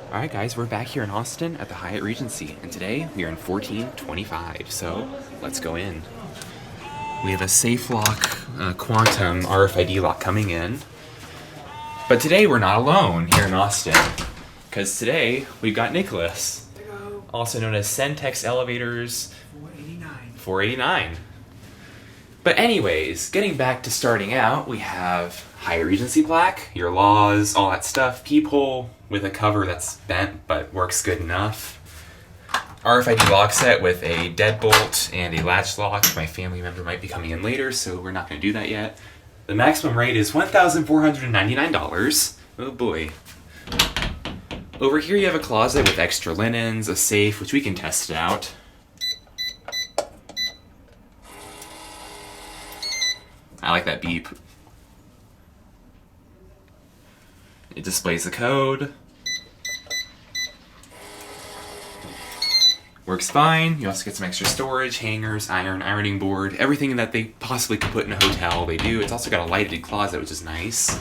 Alright guys, we're back here in Austin at the Hyatt Regency, and today we are in 1425, so let's go in. We have a safe lock quantum RFID lock coming in, but today we're not alone here in Austin, because today we've got Nicholas, also known as Centex Elevators 489. But anyways, getting back to starting out, we have Hyatt Regency plaque, your laws, all that stuff, peephole with a cover that's bent but works good enough. RFID lock set with a deadbolt and a latch lock. My family member might be coming in later, so we're not going to do that yet. The maximum rate is $1,499. Oh boy. Over here you have a closet with extra linens, a safe, which we can test it out. I like that beep. It displays the code. Works fine. You also get some extra storage, hangers, ironing board, everything that they possibly could put in a hotel, they do. It's also got a lighted closet, which is nice.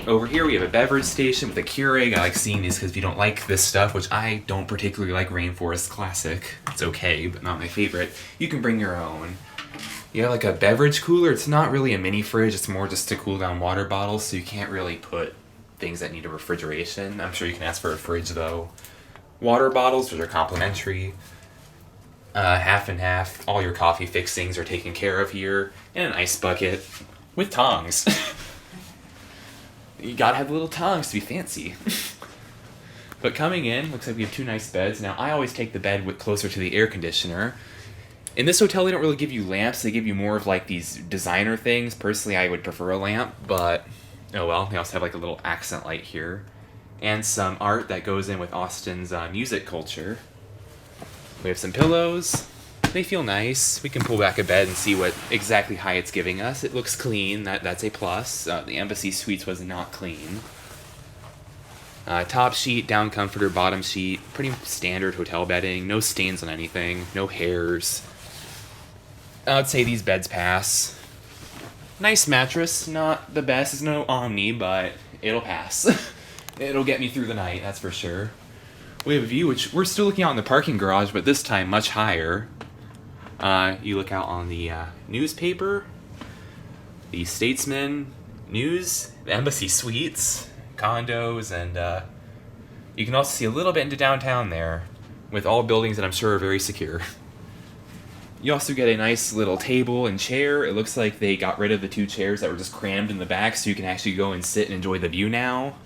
Over here we have a beverage station with a Keurig. I like seeing these because if you don't like this stuff, which I don't particularly like Rainforest Classic, it's okay, but not my favorite, you can bring your own. You have like a beverage cooler. It's not really a mini fridge. It's more just to cool down water bottles, so you can't really put things that need a refrigeration. I'm sure you can ask for a fridge though. Water bottles, which are complimentary. Half and half. All your coffee fixings are taken care of here. And an ice bucket with tongs. You gotta have the little tongs to be fancy. But coming in, looks like we have two nice beds. Now, I always take the bed closer to the air conditioner. In this hotel, they don't really give you lamps. They give you more of like these designer things. Personally, I would prefer a lamp, but oh well. They also have like a little accent light here. And some art that goes in with Austin's music culture. We have some pillows. They feel nice. We can pull back a bed and see what exactly Hyatt's giving us. It looks clean. That's a plus. The Embassy Suites was not clean. Top sheet, down comforter, bottom sheet. Pretty standard hotel bedding. No stains on anything. No hairs. I would say these beds pass. Nice mattress. Not the best. It's no Omni, but it'll pass. It'll get me through the night, that's for sure. We have a view, which we're still looking out in the parking garage, but this time much higher. You look out on the newspaper, the Statesman News, the Embassy Suites, condos, and you can also see a little bit into downtown there, with all buildings that I'm sure are very secure. You also get a nice little table and chair. It looks like they got rid of the two chairs that were just crammed in the back, so you can actually go and sit and enjoy the view now.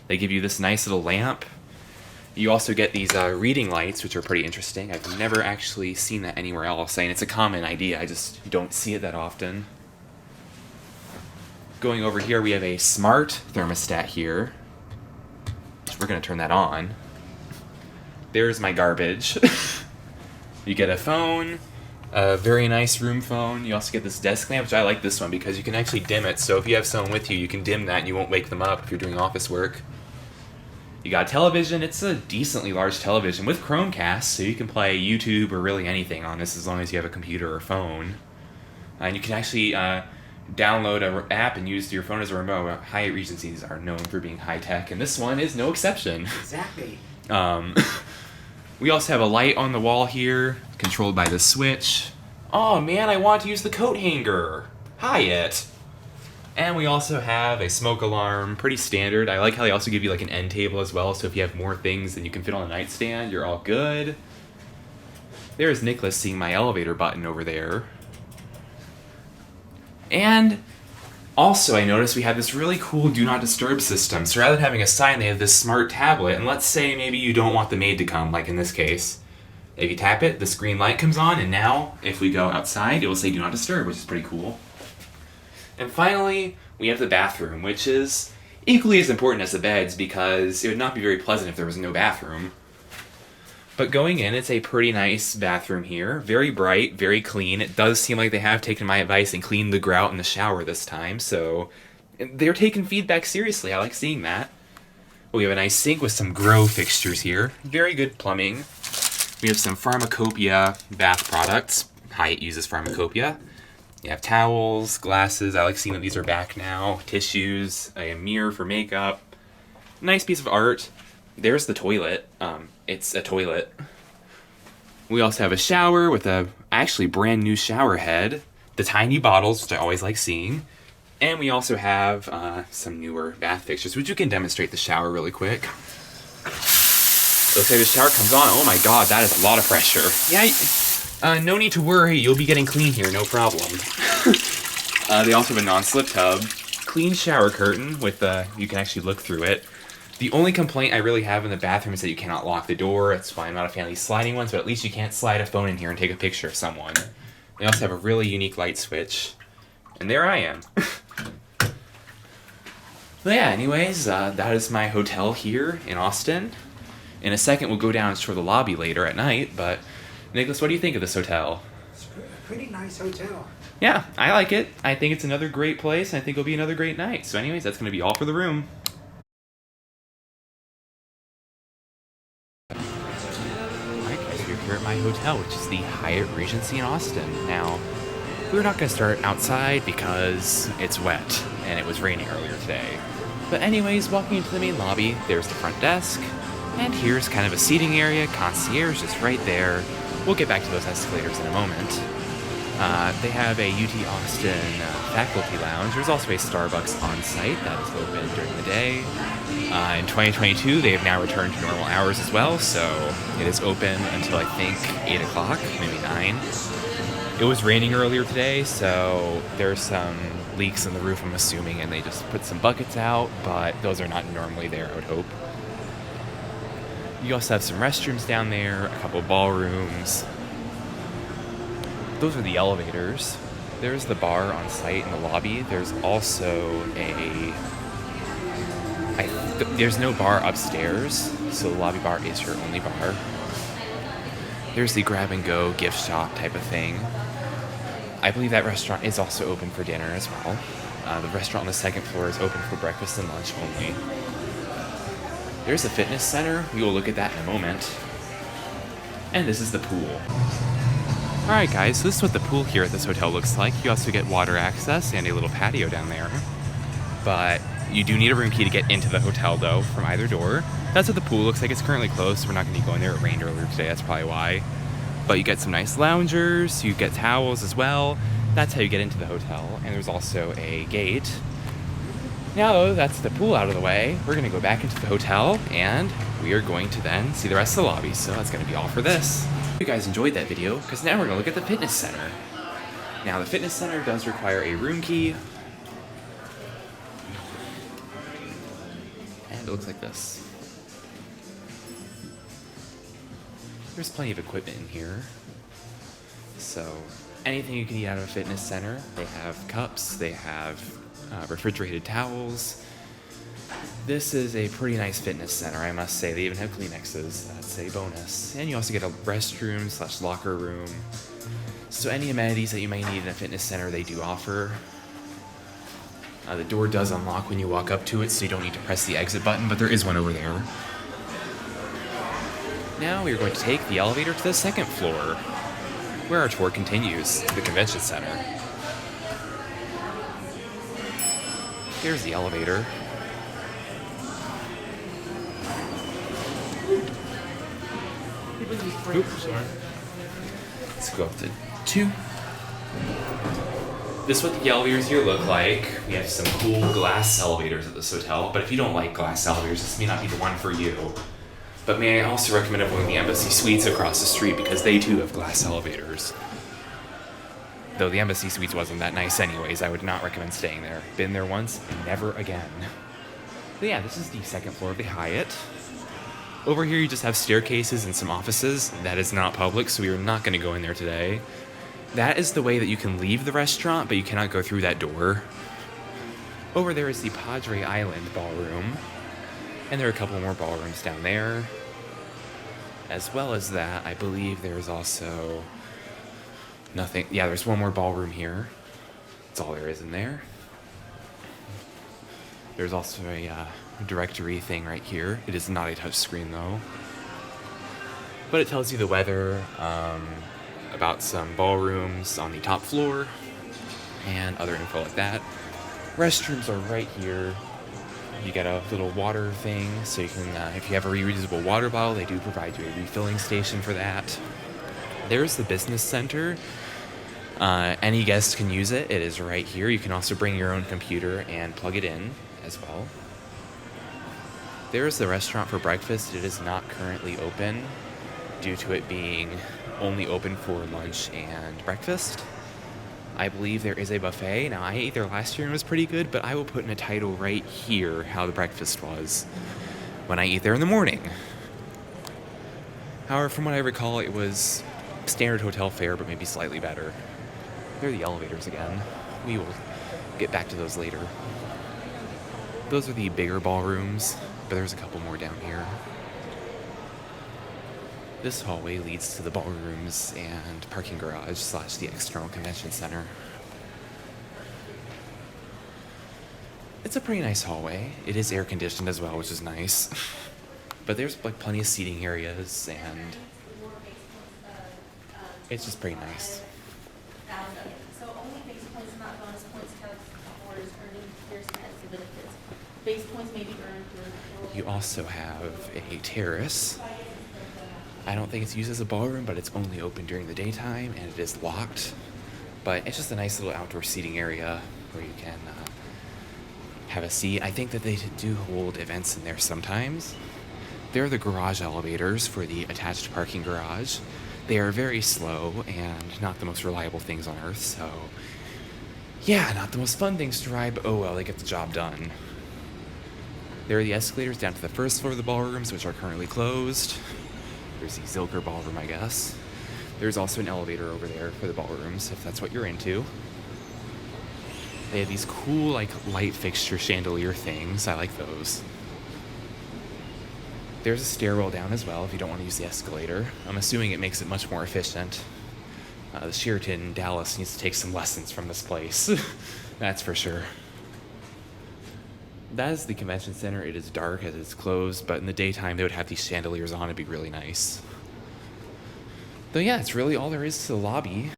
They give you this nice little lamp. You also get these reading lights, which are pretty interesting. I've never actually seen that anywhere else, and it's a common idea. I just don't see it that often. Going over here, we have a smart thermostat here. We're going to turn that on. There's my garbage. You get a phone, a very nice room phone. You also get this desk lamp, which I like this one because you can actually dim it. So if you have someone with you, you can dim that and you won't wake them up if you're doing office work. You got a television. It's a decently large television with Chromecast, so you can play YouTube or really anything on this as long as you have a computer or phone. And you can actually download an app and use your phone as a remote. Hyatt Regencies are known for being high-tech, and this one is no exception. Exactly. We also have a light on the wall here, controlled by the switch. Oh man, I want to use the coat hanger. Hyatt. And we also have a smoke alarm, pretty standard. I like how they also give you like an end table as well, so if you have more things than you can fit on a nightstand, you're all good. There's Nicholas seeing my elevator button over there. And also I noticed we have this really cool do not disturb system. So rather than having a sign, they have this smart tablet, and let's say maybe you don't want the maid to come, like in this case. If you tap it, this green light comes on, and now if we go outside, it will say do not disturb, which is pretty cool. And finally, we have the bathroom, which is equally as important as the beds because it would not be very pleasant if there was no bathroom. But going in, it's a pretty nice bathroom here. Very bright, very clean. It does seem like they have taken my advice and cleaned the grout in the shower this time, so they're taking feedback seriously. I like seeing that. We have a nice sink with some grow fixtures here. Very good plumbing. We have some Pharmacopoeia bath products. Hyatt uses Pharmacopoeia. You have towels, glasses. I like seeing that these are back now. Tissues, a mirror for makeup. Nice piece of art. there's the toilet. It's a toilet. We also have a shower with a actually brand new shower head, the tiny bottles, which I always like seeing. And we also have some newer bath fixtures, which you can demonstrate the shower really quick. Looks like the shower comes on. Oh my god, that is a lot of pressure. Yeah, no need to worry. You'll be getting clean here, no problem. They also have a non-slip tub, clean shower curtain with you can actually look through it. The only complaint I really have in the bathroom is that you cannot lock the door. That's why I'm not a fan of these sliding ones, but at least you can't slide a phone in here and take a picture of someone. They also have a really unique light switch. And there I am. But yeah, anyways, that is my hotel here in Austin. In a second, we'll go down and tour the lobby later at night, but Nicholas, what do you think of this hotel? It's a pretty nice hotel. Yeah, I like it. I think it's another great place, and I think it'll be another great night. So anyways, that's going to be all for the room. Alright guys, we're here at my hotel, which is the Hyatt Regency in Austin. Now, we're not going to start outside because it's wet, and it was raining earlier today. But anyways, walking into the main lobby, there's the front desk, and here's kind of a seating area. Concierge is right there. We'll get back to those escalators in a moment. They have a UT Austin faculty lounge. There's also a Starbucks on site that is open during the day. In 2022, they have now returned to normal hours as well, so it is open until I think 8 o'clock, maybe 9. It was raining earlier today, so there's some leaks in the roof, I'm assuming, and they just put some buckets out, but those are not normally there, I would hope. You also have some restrooms down there, a couple of ballrooms. Those are the elevators. There's the bar on site in the lobby. There's also there's no bar upstairs, so the lobby bar is your only bar. There's the grab-and-go gift shop type of thing. I believe that restaurant is also open for dinner as well. The restaurant on the second floor is open for breakfast and lunch only. There's a fitness center. We will look at that in a moment. And this is the pool. Alright guys, so this is what the pool here at this hotel looks like. You also get water access and a little patio down there. But you do need a room key to get into the hotel though, from either door. That's what the pool looks like. It's currently closed, so we're not going to be going there. It rained earlier today, that's probably why. But you get some nice loungers, you get towels as well. That's how you get into the hotel. And there's also a gate. Now though, that's the pool out of the way. We're going to go back into the hotel, and we are going to then see the rest of the lobby. So that's going to be all for this. Hope you guys enjoyed that video, because now we're going to look at the fitness center. Now the fitness center does require a room key. And it looks like this. There's plenty of equipment in here. So anything you can eat out of a fitness center. They have cups, they have refrigerated towels. This is a pretty nice fitness center, I must say. They even have Kleenexes. That's a bonus. And you also get a restroom / locker room. So any amenities that you may need in a fitness center, they do offer. The door does unlock when you walk up to it, so you don't need to press the exit button, but there is one over there. Now we are going to take the elevator to the second floor, where our tour continues, the convention center. Here's the elevator. Oops, sorry. Let's go up to 2. This is what the elevators here look like. We have some cool glass elevators at this hotel, but if you don't like glass elevators, this may not be the one for you. But may I also recommend avoiding the Embassy Suites across the street, because they too have glass elevators. Though the Embassy Suites wasn't that nice anyways, I would not recommend staying there. Been there once, never again. But yeah, this is the second floor of the Hyatt. Over here you just have staircases and some offices. That is not public, so we are not going to go in there today. That is the way that you can leave the restaurant, but you cannot go through that door. Over there is the Padre Island ballroom. And there are a couple more ballrooms down there. As well as that, I believe there's also nothing. Yeah, there's one more ballroom here. That's all there is in there. There's also a directory thing right here. It is not a touch screen though. But it tells you the weather, about some ballrooms on the top floor, and other info like that. Restrooms are right here. You get a little water thing, so you can, if you have a reusable water bottle, they do provide you a refilling station for that. There's the business center. Any guest can use it. It is right here. You can also bring your own computer and plug it in as well. There's the restaurant for breakfast. It is not currently open due to it being only open for lunch and breakfast. I believe there is a buffet. Now, I ate there last year and it was pretty good, but I will put in a title right here how the breakfast was when I ate there in the morning. However, from what I recall, it was standard hotel fare, but maybe slightly better. There are the elevators again. We will get back to those later. Those are the bigger ballrooms, but there's a couple more down here. This hallway leads to the ballrooms and parking garage / the external convention center. It's a pretty nice hallway. It is air conditioned as well, which is nice. But there's like plenty of seating areas and it's just pretty nice. So only base points, not bonus points, or is earning years and benefits. Base points may be earned through. You also have a terrace. I don't think it's used as a ballroom, but it's only open during the daytime and it is locked. But it's just a nice little outdoor seating area where you can have a seat. I think that they do hold events in there sometimes. There are the garage elevators for the attached parking garage. They are very slow and not the most reliable things on earth, so yeah, not the most fun things to ride, but oh well, they get the job done. There are the escalators down to the first floor of the ballrooms, which are currently closed. There's the Zilker ballroom, I guess. There's also an elevator over there for the ballrooms, if that's what you're into. They have these cool, like, light fixture chandelier things. I like those. There's a stairwell down as well if you don't want to use the escalator. I'm assuming it makes it much more efficient. The Sheraton in Dallas needs to take some lessons from this place. That's for sure. That is the convention center. It is dark as it's closed, but in the daytime they would have these chandeliers on. It'd be really nice. Though yeah, it's really all there is to the lobby.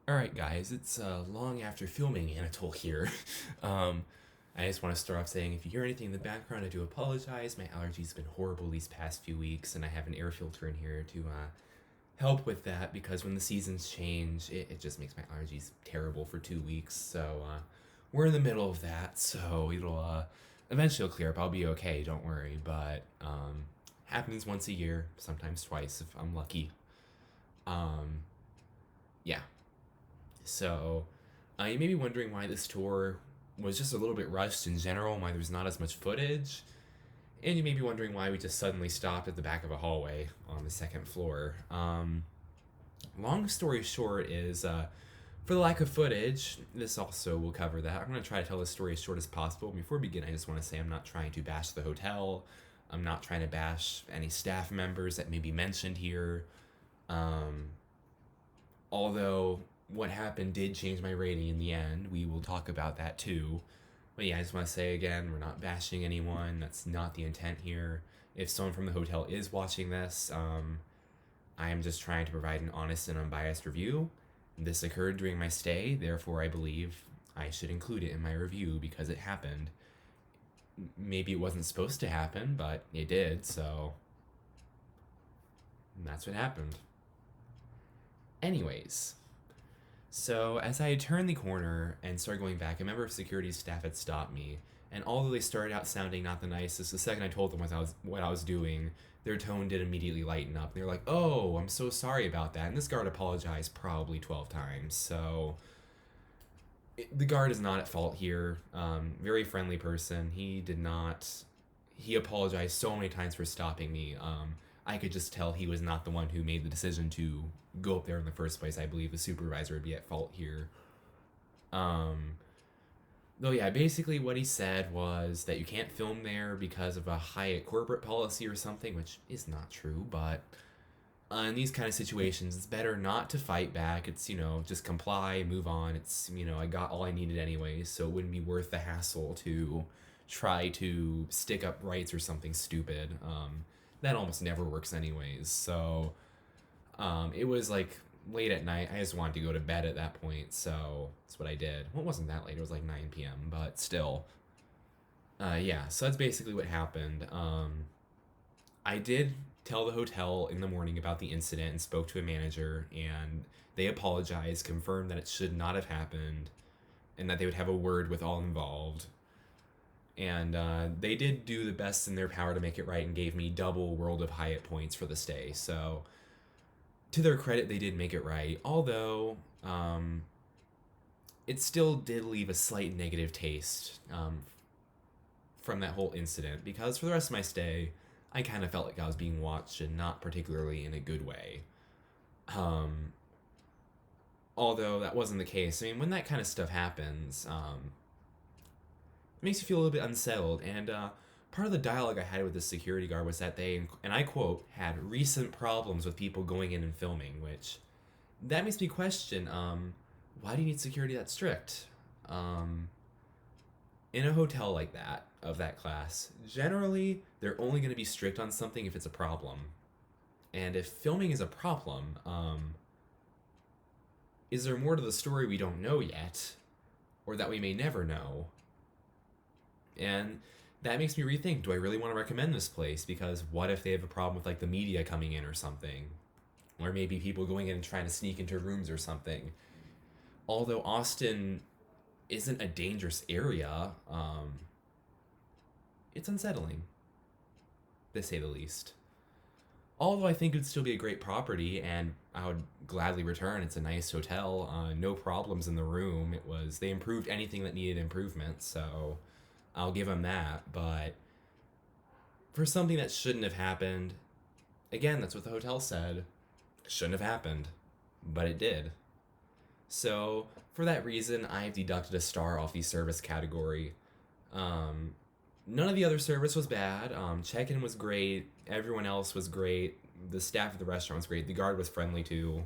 Alright guys, it's long after filming Anatole here. I just want to start off saying if you hear anything in the background, I do apologize. My allergies have been horrible these past few weeks, and I have an air filter in here to help with that, because when the seasons change, it just makes my allergies terrible for 2 weeks. So we're in the middle of that, so it'll eventually clear up. I'll be okay, don't worry, but happens once a year, sometimes twice if I'm lucky. Yeah. So you may be wondering why this tour was just a little bit rushed in general, why there's not as much footage, and you may be wondering why we just suddenly stopped at the back of a hallway on the second floor. Long story short is, for the lack of footage, this also will cover that. I'm going to try to tell this story as short as possible. Before we begin, I just want to say I'm not trying to bash the hotel. I'm not trying to bash any staff members that may be mentioned here. Although what happened did change my rating in the end. We will talk about that too. But yeah, I just want to say again, we're not bashing anyone. That's not the intent here. If someone from the hotel is watching this, I am just trying to provide an honest and unbiased review. This occurred during my stay, therefore I believe I should include it in my review because it happened. Maybe it wasn't supposed to happen, but it did, so that's what happened. Anyways, so as I turned the corner and started going back, a member of security staff had stopped me, and although they started out sounding not the nicest, the second I told them what I was doing, their tone did immediately lighten up. They were like, "Oh, I'm so sorry about that," and this guard apologized probably 12 times, so the guard is not at fault here. Very friendly person. He apologized so many times for stopping me. I could just tell he was not the one who made the decision to go up there in the first place. I believe the supervisor would be at fault here. Though yeah, basically what he said was that you can't film there because of a Hyatt corporate policy or something, which is not true, but in these kind of situations, it's better not to fight back. It's, just comply, move on. It's, I got all I needed anyways, so it wouldn't be worth the hassle to try to stick up rights or something stupid. That almost never works anyways, so it was like late at night. I just wanted to go to bed at that point, so that's what I did. Well, it wasn't that late. It was like 9 p.m., but still. Yeah, so that's basically what happened. I did tell the hotel in the morning about the incident and spoke to a manager, and they apologized, confirmed that it should not have happened, and that they would have a word with all involved. And they did do the best in their power to make it right and gave me double World of Hyatt points for the stay. So, to their credit, they did make it right. Although, it still did leave a slight negative taste from that whole incident, because for the rest of my stay, I kind of felt like I was being watched, and not particularly in a good way. Although that wasn't the case. I mean, when that kind of stuff happens, it makes you feel a little bit unsettled. And part of the dialogue I had with the security guard was that they, and I quote, had recent problems with people going in and filming, which that makes me question, why do you need security that strict? In a hotel like that, of that class, generally, they're only going to be strict on something if it's a problem. And if filming is a problem, is there more to the story we don't know yet, or that we may never know? And that makes me rethink, do I really want to recommend this place? Because what if they have a problem with, like, the media coming in or something? Or maybe people going in and trying to sneak into rooms or something. Although Austin isn't a dangerous area, it's unsettling, to say the least. Although I think it would still be a great property, and I would gladly return. It's a nice hotel. No problems in the room. They improved anything that needed improvement, so I'll give them that. But for something that shouldn't have happened, again, that's what the hotel said. It shouldn't have happened, but it did. So for that reason, I've deducted a star off the service category. None of the other service was bad. Check-in was great. Everyone else was great. The staff at the restaurant was great. The guard was friendly too.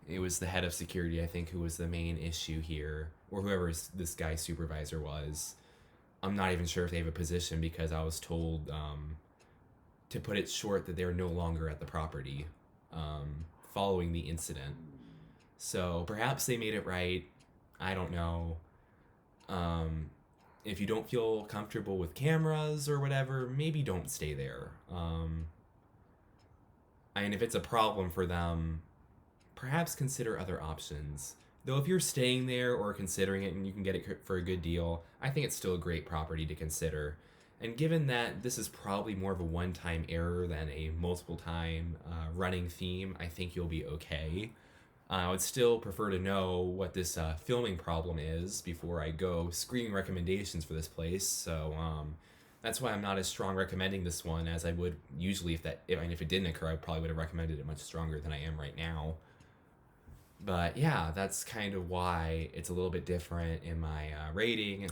It was the head of security, I think, who was the main issue here, or whoever this guy's supervisor was. I'm not even sure if they have a position, because I was told, to put it short, that they were no longer at the property following the incident. So perhaps they made it right. I don't know. If you don't feel comfortable with cameras or whatever, maybe don't stay there. And if it's a problem for them, perhaps consider other options. Though if you're staying there or considering it and you can get it for a good deal, I think it's still a great property to consider. And given that this is probably more of a one-time error than a multiple-time running theme, I think you'll be okay. I would still prefer to know what this filming problem is before I go screaming recommendations for this place. So that's why I'm not as strong recommending this one as I would usually if it didn't occur. I probably would have recommended it much stronger than I am right now. But yeah, that's kind of why it's a little bit different in my rating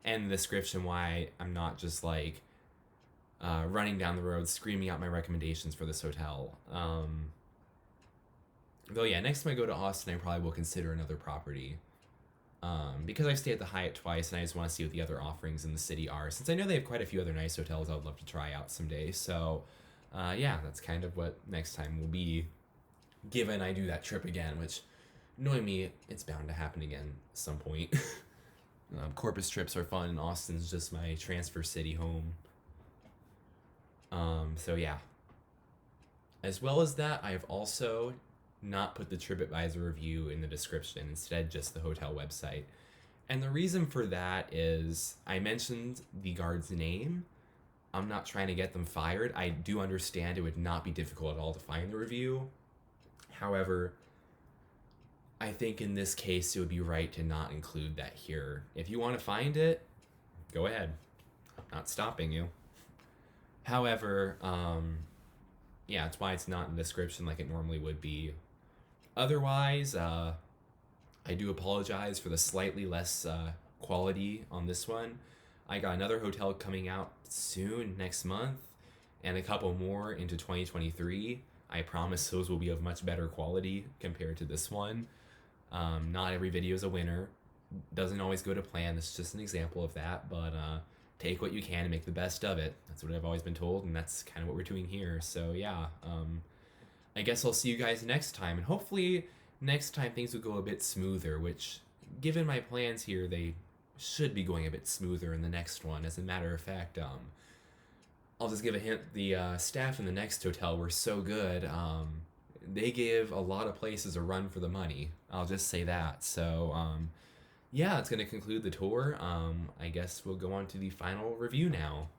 and the description, why I'm not just like running down the road screaming out my recommendations for this hotel. Though, yeah, next time I go to Austin, I probably will consider another property. Because I've stayed at the Hyatt twice, and I just want to see what the other offerings in the city are. Since I know they have quite a few other nice hotels I would love to try out someday. So, yeah, that's kind of what next time will be, given I do that trip again, which, knowing me, it's bound to happen again at some point. Corpus trips are fun, and Austin's just my transfer city home. So, yeah. As well as that, I have also not put the TripAdvisor review in the description, instead just the hotel website. And the reason for that is I mentioned the guard's name. I'm not trying to get them fired. I do understand it would not be difficult at all to find the review. However, I think in this case it would be right to not include that here. If you want to find it, go ahead. I'm not stopping you. However, yeah, that's why it's not in the description like it normally would be. Otherwise, I do apologize for the slightly less quality on this one. I got another hotel coming out soon, next month, and a couple more into 2023. I promise those will be of much better quality compared to this one. Not every video is a winner. Doesn't always go to plan. This is just an example of that, but take what you can and make the best of it. That's what I've always been told, and that's kind of what we're doing here. So yeah, I guess I'll see you guys next time, and hopefully next time things will go a bit smoother, which, given my plans here, they should be going a bit smoother in the next one. As a matter of fact, I'll just give a hint. The staff in the next hotel were so good. They give a lot of places a run for the money. I'll just say that. So, yeah, it's going to conclude the tour. I guess we'll go on to the final review now.